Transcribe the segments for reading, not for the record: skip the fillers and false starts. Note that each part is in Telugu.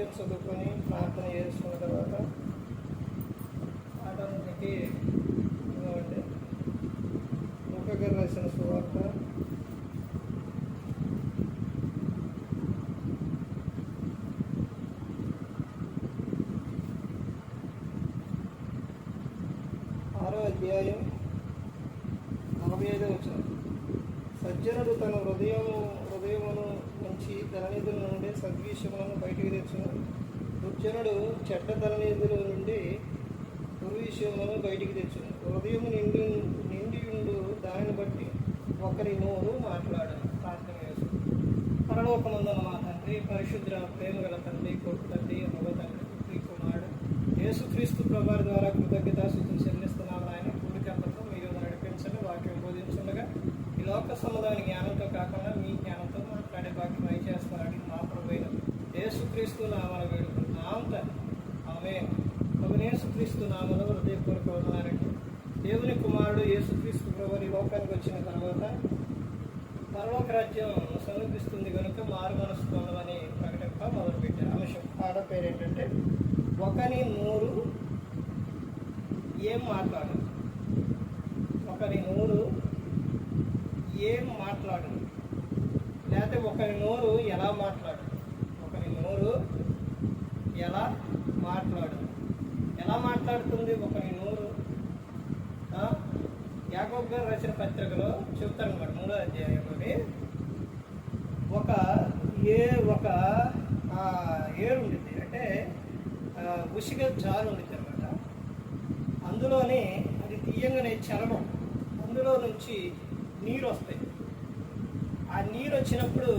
వాక్యం చదువుకొని ప్రార్థన చేసుకున్న తర్వాత ఆటోమేటిక్కి ఇవ్వండి. లూకా గారు రాసిన సువార్త 6వ అధ్యాయం 45వ వచనం. సజ్జనుడు తన హృదయమును నుంచి ధననిధుల నుండి సద్విషయములను బయటికి తెచ్చును, దుర్జనుడు చెడ్డ ధననిధుల నుండి దుర్విషయములను బయటికి తెచ్చును. హృదయము నిండియుండు దానిని బట్టి ఒకరి నోరు మాట్లాడను. ప్రార్థన చేస్తుంది. పరలోకమందున్న మా తండ్రి, పరిశుద్ర ప్రేమ గల తండ్రి, కొడుకు తండ్రి, మగ తండ్రి, పుత్రి, కుమారుడు యేసుక్రీస్తు ప్రభువారి ద్వారా కృతజ్ఞతాస్తుతులు చెల్లిస్తున్నాము. ఆయన కూడికంతతో మీరు నడిపించండి. వాక్యం బోధించుండగా ఈ లోక సముదాయ జ్ఞానంతో కాకుండా మీ జ్ఞానంతో మాట్లాడే వాక్యం చేస్తారని మా ప్రభువైన యేసుక్రీస్తు నామన వేడుకుంటున్నాం తండ్రి. ఆమేన్. యేసుక్రీస్తు నామలో హృదయపూర్వక వందనాలండి. దేవుని కుమారుడు యేసుక్రీస్తు ప్రభువు ఈ లోకానికి వచ్చిన తర్వాత పరలోక రాజ్యం సమీపిస్తుంది కనుక మారు మనసు పొందమని ప్రకటింప మొదలుపెట్టారు. అంశం పాట పేరు ఏంటంటే ఒకని నోరు ఏం మాట్లాడదు. ఒకరి నోరు ఏం మాట్లాడదు, లేకపోతే ఒకరి నోరు ఎలా మాట్లాడదు. ఒకరి నోరు ఎలా మాట్లాడదు. ఎలా మాట్లాడుతుంది ఒకరి నోరు? యాకోబు గారు రచన పత్రికలో చెప్తారనమాట 3వ అధ్యాయంలోని ఒక ఏరు ఉండిద్ది, అంటే ఉసిగ జారు ఉండిద్ది అనమాట. అందులోనే అది తీయంగానే చలనం, అందులో నుంచి నీరు వస్తాయి. ఆ నీరు వచ్చినప్పుడు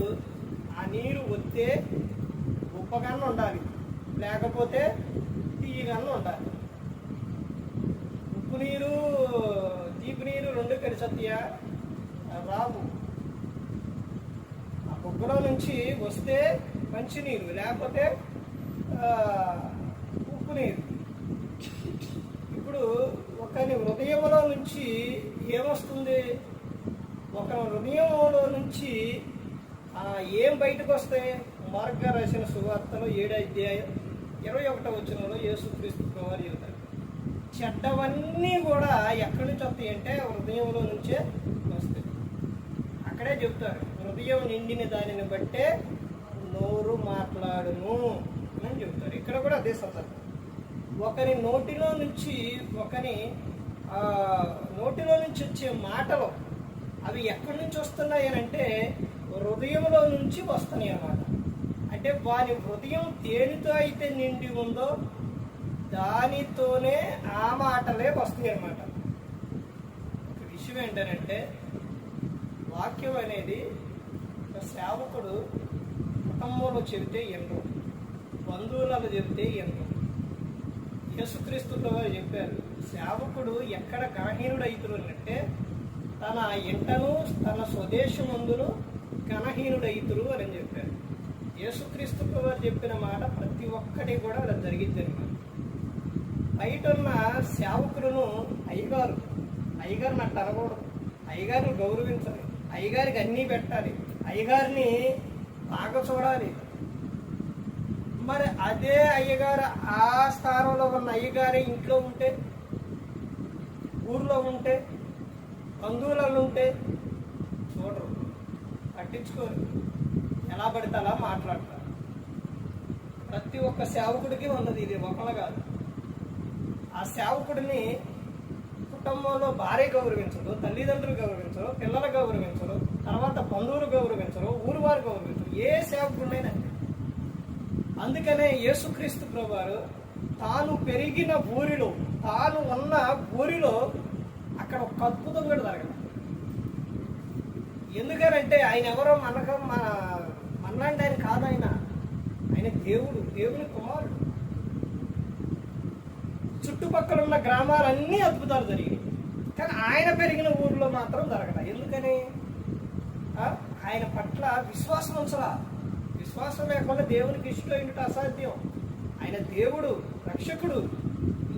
ఆ నీరు వస్తే ఉప్పగానే ఉండాలి, లేకపోతే తీయగానే ఉండాలి. ఉప్పు నీరు తీపి నీరు రెండు కలిసి వస్తాయా? రావు. ఆ బొగ్గలో నుంచి వస్తే మంచి నీరు, లేకపోతే ఉప్పు నీరు. ఇప్పుడు ఒకరి హృదయంలో నుంచి ఏమొస్తుంది? ఒక హృదయంలో నుంచి ఏం బయటకు వస్తాయి? మార్గ రాసిన సువార్తలో 7వ అధ్యాయం 21వ వచనంలో యేసుక్రీస్తు ప్రభువారు చెబుతారు, చెడ్డవన్నీ కూడా ఎక్కడి నుంచి వస్తాయి అంటే హృదయంలో నుంచే వస్తాయి. అక్కడే చెప్తారు, హృదయం నిండిన దానిని బట్టే నోరు మాట్లాడును అని చెప్తారు. ఇక్కడ కూడా అదే సందర్భం. ఒకరి నోటిలో నుంచి వచ్చే మాటలు అవి ఎక్కడి నుంచి వస్తున్నాయి అని అంటే హృదయంలో నుంచి వస్తున్నాయి అన్నమాట. అంటే వారి హృదయం దేనితో అయితే నిండి ఉందో దానితోనే ఆ మాటలే వస్తాయి అన్నమాట. ఒక విషయం ఏంటంటే వాక్యం అనేది ఒక సేవకుడు కుటుంబంలో చెబితే ఎన్నో, బంధువులలో చెబితే ఎన్నో. యేసుక్రీస్తు వారు చెప్పారు, సేవకుడు ఎక్కడ గణహీనుడు అవుతున్నంటే తన ఇంటను తన స్వదేశమందును గణహీనుడు అవుతురు అని చెప్పారు. యేసుక్రీస్తు వారు చెప్పిన మాట ప్రతి ఒక్కటి కూడా అలా జరిగింది అనమాట. బయట ఉన్న సేవకులను అయ్యగారు నాకు అనకూడదు, అయ్యగారిని గౌరవించాలి, అయ్యగారికి అన్నీ పెట్టాలి, అయ్యగారిని బాగా చూడాలి. మరి అదే అయ్యగారు ఆ స్థానంలో ఉన్న అయ్యగారే ఇంట్లో ఉంటే, ఊర్లో ఉంటే, బంధువులలో ఉంటే చూడరు, పట్టించుకోరు, ఎలా పడితే అలా మాట్లాడతారు. ప్రతి ఒక్క సేవకుడికి ఉన్నది ఇది, ఒకళ్ళు కాదు. ఆ సేవకుడిని కుటుంబంలో భార్య గౌరవించరు, తల్లిదండ్రులు గౌరవించరు, పిల్లలు గౌరవించరు, తర్వాత బంధువులు గౌరవించరు, ఊరు వారు గౌరవించరు, ఏ సేవకుడినైనా. అందుకనే యేసుక్రీస్తు ప్రభువారు తాను పెరిగిన ఊరిలో, తాను ఉన్న ఊరిలో అక్కడ ఒక అద్భుతం కూడా జరగదు. ఎందుకనంటే ఆయన ఎవరో మన్నాండి ఆయన కాదు, ఆయన దేవుడు, దేవుని కుమారుడు. చుట్టుపక్కల ఉన్న గ్రామాలన్నీ అద్భుతాలు జరిగాయి, కానీ ఆయన పెరిగిన ఊరిలో మాత్రం జరగదు. ఎందుకని? ఆయన పట్ల విశ్వాసం ఉంచలా. విశ్వాసం లేకుండా దేవునికి ఇష్టమైనట్టు అసాధ్యం. ఆయన దేవుడు, రక్షకుడు.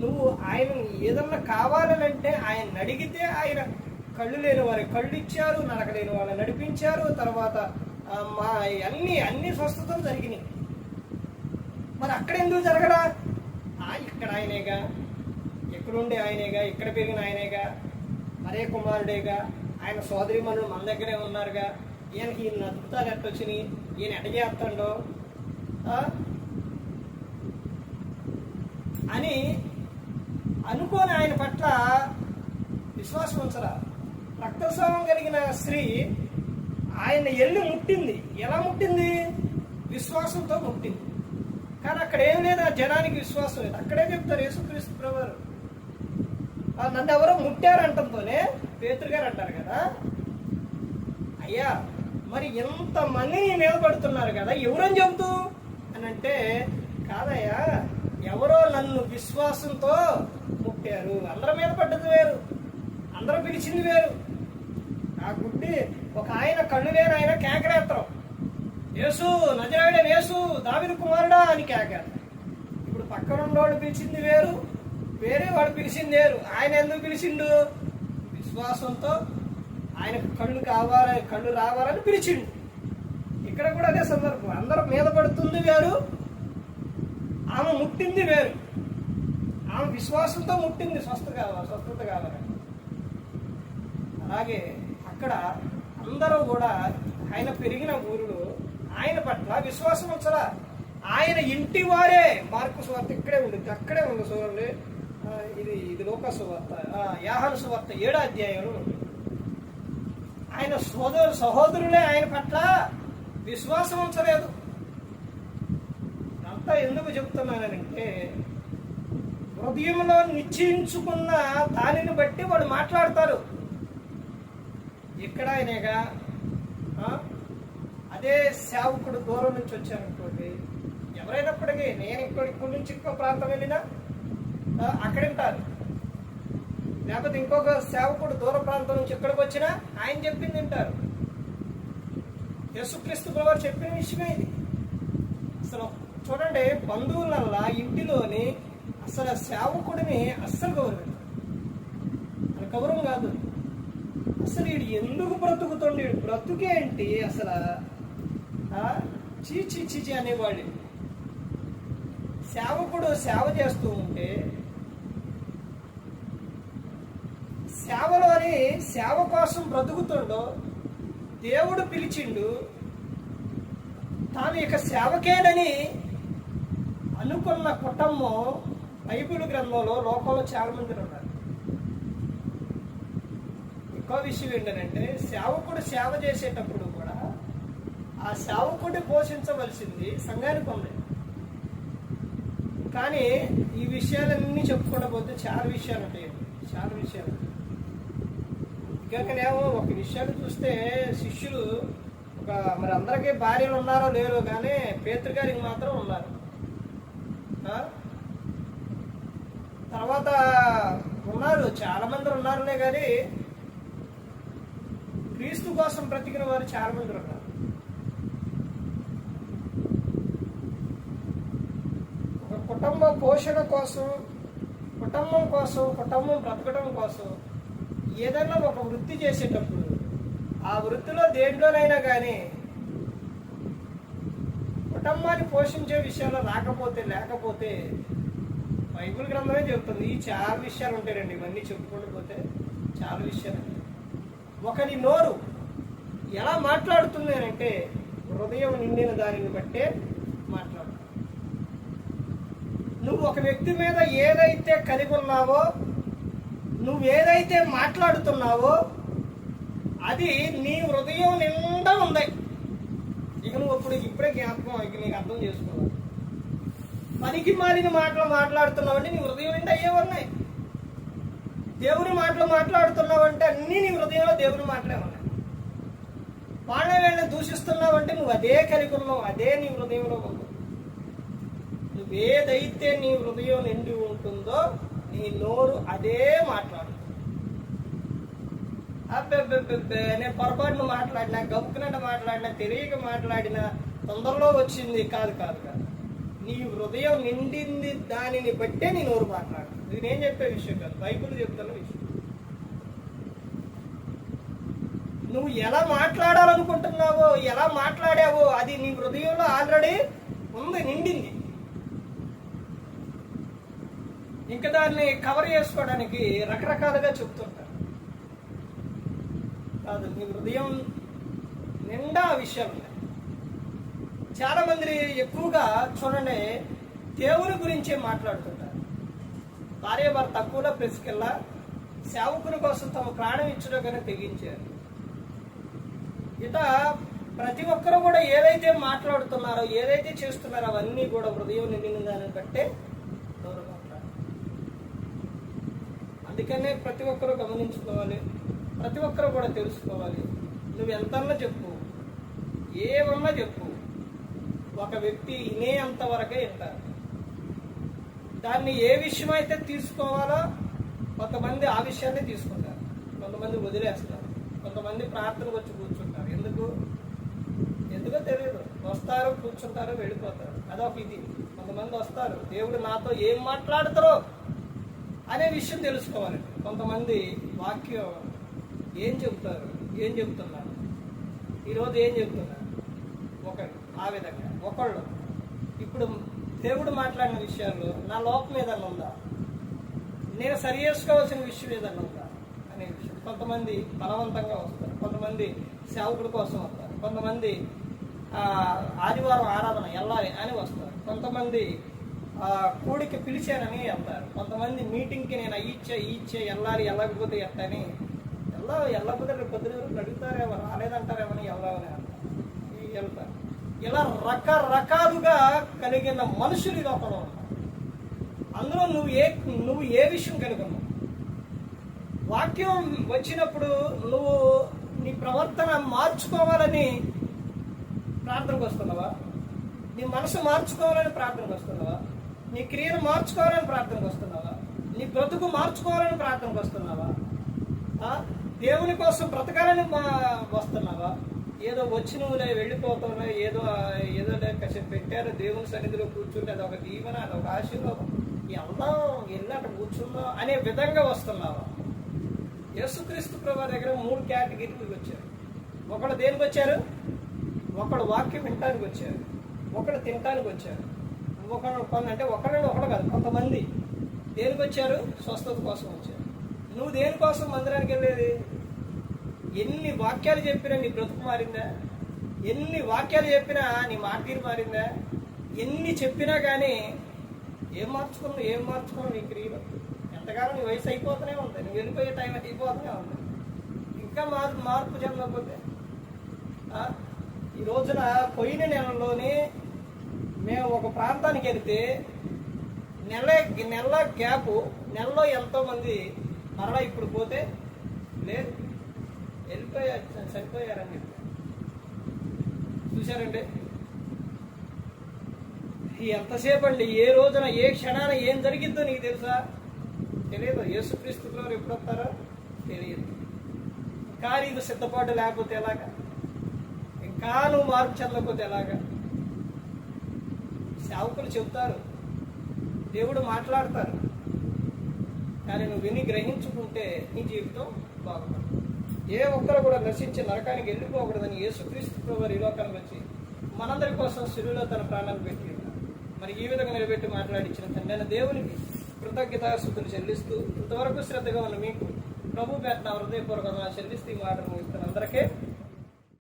నువ్వు ఆయన ఏదన్నా కావాలంటే ఆయన అడిగితే ఆయన కళ్ళు లేని వారికి కళ్ళు ఇచ్చారు, నడకలేని వాళ్ళని నడిపించారు. తర్వాత అన్ని స్వస్థతలు జరిగినాయి. మరి అక్కడ ఎందుకు జరగడా? ఇక్కడ ఆయనేగా, ఎక్కడుండే ఆయనేగా, ఇక్కడ పెరిగిన ఆయనేగా, మరే కుమారుడేగా, ఆయన సోదరిమణులు మన దగ్గరే ఉన్నారుగా, ఈయనకి ఈయన అద్భుతాలు ఎట్టొచ్చినాయి, ఈయన ఎట చేస్తాడో అని అనుకోని ఆయన పట్ల విశ్వాసం ఉంచరా. రక్తస్రావం కలిగిన స్త్రీ ఆయన ఎల్లు ముట్టింది. ఎలా ముట్టింది? విశ్వాసంతో ముట్టింది. కానీ అక్కడ ఏం లేదు, ఆ జనానికి విశ్వాసం లేదు. అక్కడే చెప్తారు యేసుక్రీస్తు ప్రభువారు, నన్ను ఎవరో ముట్టారంటంతోనే పేతురు గారు అంటారు కదా, అయ్యా మరి ఎంతమంది నీ మీద పడుతున్నారు కదా, ఎవరని చెబుతూ అని అంటే, కాదయ్యా ఎవరో నన్ను విశ్వాసంతో ముట్టారు. అందరి మీద పడ్డది వేరు, అందరూ పిలిచింది వేరు. ఆ గుడ్డి ఒక ఆయన కళ్ళు లేని ఆయన కేకలేస్తాం, యేసు నజరేయుడైన యేసు దావీదు కుమారుడా అని కేకేస్తాం. ఇప్పుడు పక్కన ఉన్నవాడు పిలిచింది వేరు, వేరే వాడు పిలిచింది వేరు. ఆయన ఎందుకు పిలిచిండు? విశ్వాసంతో ఆయనకు కళ్ళు రావాలని పిలిచిండు. ఇక్కడ కూడా అదే సందర్భం. అందరూ మీద పడుతుంది వేరు, ఆమె ముట్టింది వేరు. ఆమె విశ్వాసంతో ముట్టింది స్వస్థత కావాలని. అలాగే అక్కడ అందరూ కూడా ఆయన పెరిగిన ఊరులో ఆయన పట్ల విశ్వాసం ఉంచరా. ఆయన ఇంటి వారే, మార్కు సువార్త ఇక్కడే ఉంది, అక్కడే ఉంది చూడండి, ఇది లోక సువార్త, యోహాను సువార్త 7వ అధ్యాయంలో ఉంది. ఆయన సహోదరులే ఆయన పట్ల విశ్వాసం ఉంచలేదు. అంతా ఎందుకు చెప్తున్నానంటే, హృదయంలో నిశ్చయించుకున్న దానిని బట్టి వాడు మాట్లాడతారు. ఇక్కడ ఆయనేగా, అదే సేవకుడు దూరం నుంచి వచ్చారనుకోండి, ఎవరైనప్పటికీ నేను ఇక్కడి నుంచి ఇంకో ప్రాంతం వెళ్ళినా అక్కడ వింటారు. లేకపోతే ఇంకొక సేవకుడు దూర ప్రాంతం నుంచి ఇక్కడికి వచ్చినా ఆయన చెప్పింది వింటారు. యేసుక్రీస్తు ప్రభువు చెప్పిన విషయమే ఇది. అసలు చూడండి, బంధువులల్లా ఇంటిలోని అసలు సేవకుడిని అస్సలు గౌరవించారు. అది గౌరవం కాదు. అసలు వీడు ఎందుకు బ్రతుకుతుండే, బ్రతుకేంటి అసలు, చీచి అనేవాడు. సేవకుడు సేవ చేస్తూ ఉంటే సేవలోని సేవ కోసం బ్రతుకుతుండో దేవుడు పిలిచిండు, తాను ఇక సేవకేనని అనుకున్న కుటుంబం బైబిల్ గ్రంథంలో లోకంలో చాలా మంది ఉన్నారు. ఇంకో విషయం ఏంటంటే, సేవకుడు సేవ చేసేటప్పుడు కూడా ఆ సేవకుడిని పోషించవలసింది సంఘానికి ఉంది. కానీ ఈ విషయాలన్నీ చెప్పుకుంటూ పోతే చాలా విషయాలు ఉంటాయి, చాలా విషయాలు. ఇంకేమో ఒక విషయాన్ని చూస్తే శిష్యులు మరి అందరికీ భార్యలు ఉన్నారో లేరో కానీ పేతురు గారికి మాత్రం ఉన్నారు. తర్వాత ఉన్నారు, చాలా మంది ఉన్నారులే, కానీ క్రీస్తు కోసం బ్రతికిన వారు చాలా మంది ఉన్నారు. ఒక కుటుంబ పోషణ కోసం, కుటుంబం బ్రతకడం కోసం ఏదైనా ఒక వృత్తి చేసేటప్పుడు ఆ వృత్తిలో దేంట్లోనైనా కానీ కుటుంబాన్ని పోషించే విషయాలు లేకపోతే బైబిల్ గ్రంథమే చెప్తుంది. ఈ చాలా విషయాలు ఉంటాయండి, ఇవన్నీ చెప్పుకుంటూ పోతే చాలా విషయాలు. ఒకరి నోరు ఎలా మాట్లాడుతుంది అంటే, హృదయం నిండిన దానిని బట్టే మాట్లాడు. నువ్వు ఒక వ్యక్తి మీద ఏదైతే కలిగి ఉన్నావో, నువ్వేదైతే మాట్లాడుతున్నావో అది నీ హృదయం నిండా ఉంది. ఇక నువ్వు ఇప్పుడే జ్ఞాపకం, ఇక నీకు అర్థం చేసుకోవాలి. పనికి మాలిన మాటలు మాట్లాడుతున్నావంటే నీ హృదయం నిండా అయ్యే ఉన్నాయి. దేవుని మాటలు మాట్లాడుతున్నావంటే అన్నీ నీ హృదయంలో దేవుని మాటలే ఉన్నాయి. వాళ్ళని దూషిస్తున్నావంటే నువ్వు అదే కలిగి ఉన్నావు, అదే నీ హృదయంలో ఉంది. నువ్వేదైతే నీ హృదయం నిండి ఉంటుందో నీ నోరు అదే మాట్లాడు. నేను పొరపాటును మాట్లాడినా, గబుకునట్టు మాట్లాడినా, తెలియక మాట్లాడినా, తొందరలో వచ్చింది కాదు. నీ హృదయం నిండింది దానిని బట్టే నీ నోరు మాట్లాడు. ఇది నేను చెప్పే విషయం కాదు, బైబిల్ చెప్తున్న విషయం. నువ్వు ఎలా మాట్లాడాలనుకుంటున్నావో, ఎలా మాట్లాడావో అది నీ హృదయంలో ఆల్రెడీ ఉంది, నిండింది. ఇంకా దాన్ని కవర్ చేసుకోవడానికి రకరకాలుగా చెప్తుంటారు. కాదు, నీ హృదయం నిండా ఆ విషయాలు ఉన్నాయి. చాలా మంది ఎక్కువగా చూడండి దేవుని గురించే మాట్లాడుతుంటారు. భార్య భర్త తక్కువలో ప్రెస్కెళ్ళా సేవకుని కోసం తమ ప్రాణం ఇచ్చడం తెగించారు. ఇట ప్రతి ఒక్కరు కూడా ఏదైతే మాట్లాడుతున్నారో, ఏదైతే చేస్తున్నారో అవన్నీ కూడా హృదయం నిండిన దాన్ని బట్టే ఎవరు మాట్లాడారు. అందుకనే ప్రతి ఒక్కరూ గమనించుకోవాలి, ప్రతి ఒక్కరు కూడా తెలుసుకోవాలి. నువ్వు ఎంతన్నా చెప్పు, ఏమన్నా చెప్పు, ఒక వ్యక్తి వినేంత వరకే వింటారు. దాన్ని ఏ విషయం అయితే తీసుకోవాలో కొంతమంది ఆ విషయాన్ని తీసుకుంటారు, కొంతమంది వదిలేస్తారు, కొంతమంది ప్రార్థనకు వచ్చి కూర్చుంటారు. ఎందుకో తెలియదు, వస్తారు, కూర్చుంటారు, వెళ్ళిపోతారు. అదొక ఇది. కొంతమంది వస్తారు, దేవుడు నాతో ఏం మాట్లాడతారో అనే విషయం తెలుసుకోవాలి. కొంతమంది వాక్యం ఏం చెబుతారు, ఏం చెబుతున్నారు, ఈరోజు ఏం చెబుతున్నారు, ఒకరు ఆ విధంగా ఒకళ్ళు. ఇప్పుడు దేవుడు మాట్లాడిన విషయాల్లో నా లోపం ఏదన్నా ఉందా, నేను సరి చేసుకోవాల్సిన విషయం ఏదన్నా ఉందా అనే విషయం. కొంతమంది బలవంతంగా వస్తారు, కొంతమంది సేవకుల కోసం వస్తారు, కొంతమంది ఆదివారం ఆరాధన వెళ్ళాలి అని వస్తారు, కొంతమంది కూడికి పిలిచానని వెళ్తారు, కొంతమంది మీటింగ్కి నేను ఇచ్చే వెళ్ళాలి, వెళ్ళకపోతే ఎట్టని వెళ్ళకపోతే రేపు పొద్దున అడుగుతారేమో, రాలేదంటారేమని వెళ్ళాలని వెళ్తారు. ఇలా రకరకాలుగా కలిగిన మనుషులు ఇది ఒకరు ఉన్నారు. అందులో నువ్వు ఏ విషయం కనుగొన్నావు? వాక్యం వచ్చినప్పుడు నువ్వు నీ ప్రవర్తన మార్చుకోవాలని ప్రార్థనకు వస్తున్నావా? నీ మనసు మార్చుకోవాలని ప్రార్థనకు వస్తున్నావా? నీ క్రియను మార్చుకోవాలని ప్రార్థనకు వస్తున్నావా? నీ బ్రతుకు మార్చుకోవాలని ప్రార్థనకు వస్తున్నావా? దేవుని కోసం బ్రతకాలని వస్తున్నావా? ఏదో వచ్చి నువ్వులే వెళ్ళిపోతావులే, ఏదో కాసేపు పెట్టారు దేవుని సన్నిధిలో కూర్చుంటే అదొక దీవెన, అదొక ఆశీర్వాదం, వెళ్దాం వెళ్ళి అక్కడ కూర్చుందాం అనే విధంగా వస్తున్నావా? యేసుక్రీస్తు ప్రభు దగ్గర 3 కేటగిరీలకు వచ్చారు. ఒకడు దేనికి వచ్చారు? ఒకడు వాక్యం వినటానికి వచ్చారు, ఒకడు తినటానికి వచ్చారు, ఒకడు కాదు, కొంతమంది దేనికి వచ్చారు? స్వస్థత కోసం వచ్చారు. నువ్వు దేనికోసం మందిరానికి వెళ్ళేది? ఎన్ని వాక్యాలు చెప్పినా నీ బ్రతుకు మారిందా? ఎన్ని వాక్యాలు చెప్పినా నీ మాట తీరు మారిందా? ఎన్ని చెప్పినా కానీ ఏం మార్చుకున్నావు నీ క్రియలో? ఎంతకాలం నీ వయసు అయిపోతూనే ఉంది, నువ్వు వెళ్ళిపోయే టైం అయిపోతూనే ఉంది. ఇంకా మార్పు చెందకపోతే ఈ రోజున పోయిన నెలలోనే మేము ఒక ప్రాంతానికి వెళితే నెల గ్యాప్, నెలలో ఎంతోమంది మరలా ఇప్పుడు పోతే లేదు, చనిపోయారని చెప్పి చూశారండి. ఎంతసేపు అండి, ఏ రోజున ఏ క్షణాన ఏం జరిగిద్దో నీకు తెలుసా? తెలియదు. యేసుక్రీస్తు వారు ఎప్పుడు వస్తారో తెలియదు. ఇంకా నీకు సిద్ధపాటు లేకపోతే ఎలాగా? ఇంకా నువ్వు మార్పు చెందకపోతే ఎలాగా? సేవకులు చెబుతారు, దేవుడు మాట్లాడతారు, కానీ నువ్వు విని గ్రహించుకుంటే నీ జీవితం బాగుంటుంది. ఏ ఒక్కరు కూడా నశించి నరకానికి వెళ్ళిపోకూడదని యేసుక్రీస్తు వారు ఈ లోకానికి వచ్చి మనందరి కోసం శిలువలో తన ప్రాణాలు పెట్టి మరి ఈ విధంగా నిలబెట్టి మాట్లాడించిన తండ్రి దేవునికి కృతజ్ఞతాస్తుతులు చెల్లిస్తూ ఇంతవరకు శ్రద్ధగా ఉన్న మీకు ప్రభు పేట హృదయపూర్వకంగా చెల్లిస్తూ ఈ మాటను ఇస్తున్న అందరికీ